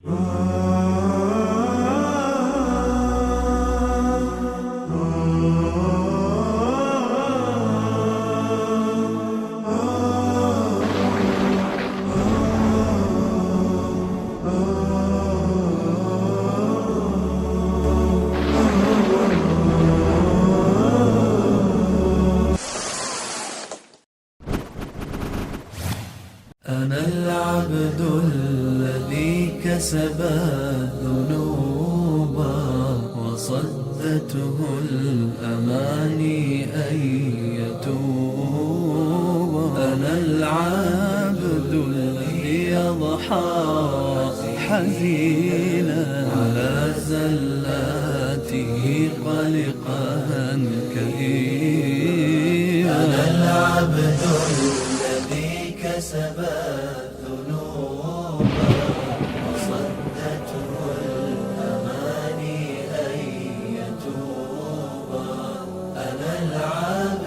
أنا العبد الذي كسب الذنوب وصدته الأماني أن يتوب. أنا العبد الذي يضحى حزينا على زلاته قلقا كئيبا. أنا العبد الذي كسب الذنوب وصدته الأماني أن يتوب. أنا العبد